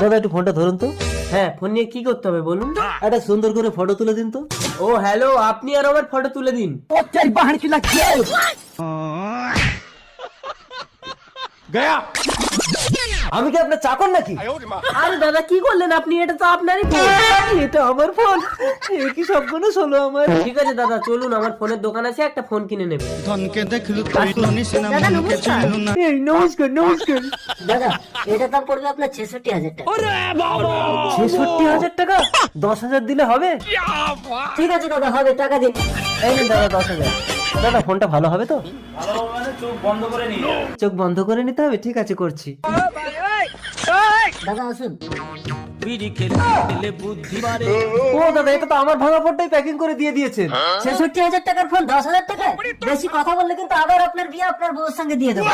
দাদা একটু ফোনটা ধরুন তো। হ্যাঁ, ফোন নিয়ে কি করতে হবে বলুন? একটা সুন্দর করে ফটো তুলে দিন তো। ও হ্যালো, আপনি আর আমার ফটো তুলে দিন। আমি কি আপনার চাকর নাকি? আরে দাদা কি করলেন আপনি? এটা তো আপনারই ফোন। এটা আমার ফোন, কি সর্বনাশ হলো আমার। ঠিক আছে দাদা, চলুন, আমার ফোনের দোকান আছে, একটা ফোন কিনে নেবে। ধনকে দেখলু তুই ননিসিনা মনকে চিনলু না। এই নমস্কার নমস্কার। দাদা এটা দাম পড়বে আপনার 66,000 টাকা। 66,000 টাকা? 10,000 দিলে হবে? ঠিক আছে দাদা, হবে, টাকা দিন। এই নিন দাদা 10,000। দাদা ফোনটা ভালো হবে তো? চোখ বন্ধ করে নিতে হবে? ঠিক আছে, করছি। দাদা আসুন। ও দাদা, এটা তো আমার ভাঙা ফোনটাই প্যাকিং করে দিয়ে দিয়েছেন। 66,000 টাকার ফোন 10,000 টাকা? বেশি কথা বললে কিন্তু আবার আপনার বিয়ে আপনার বউর সঙ্গে দিয়ে দেবো।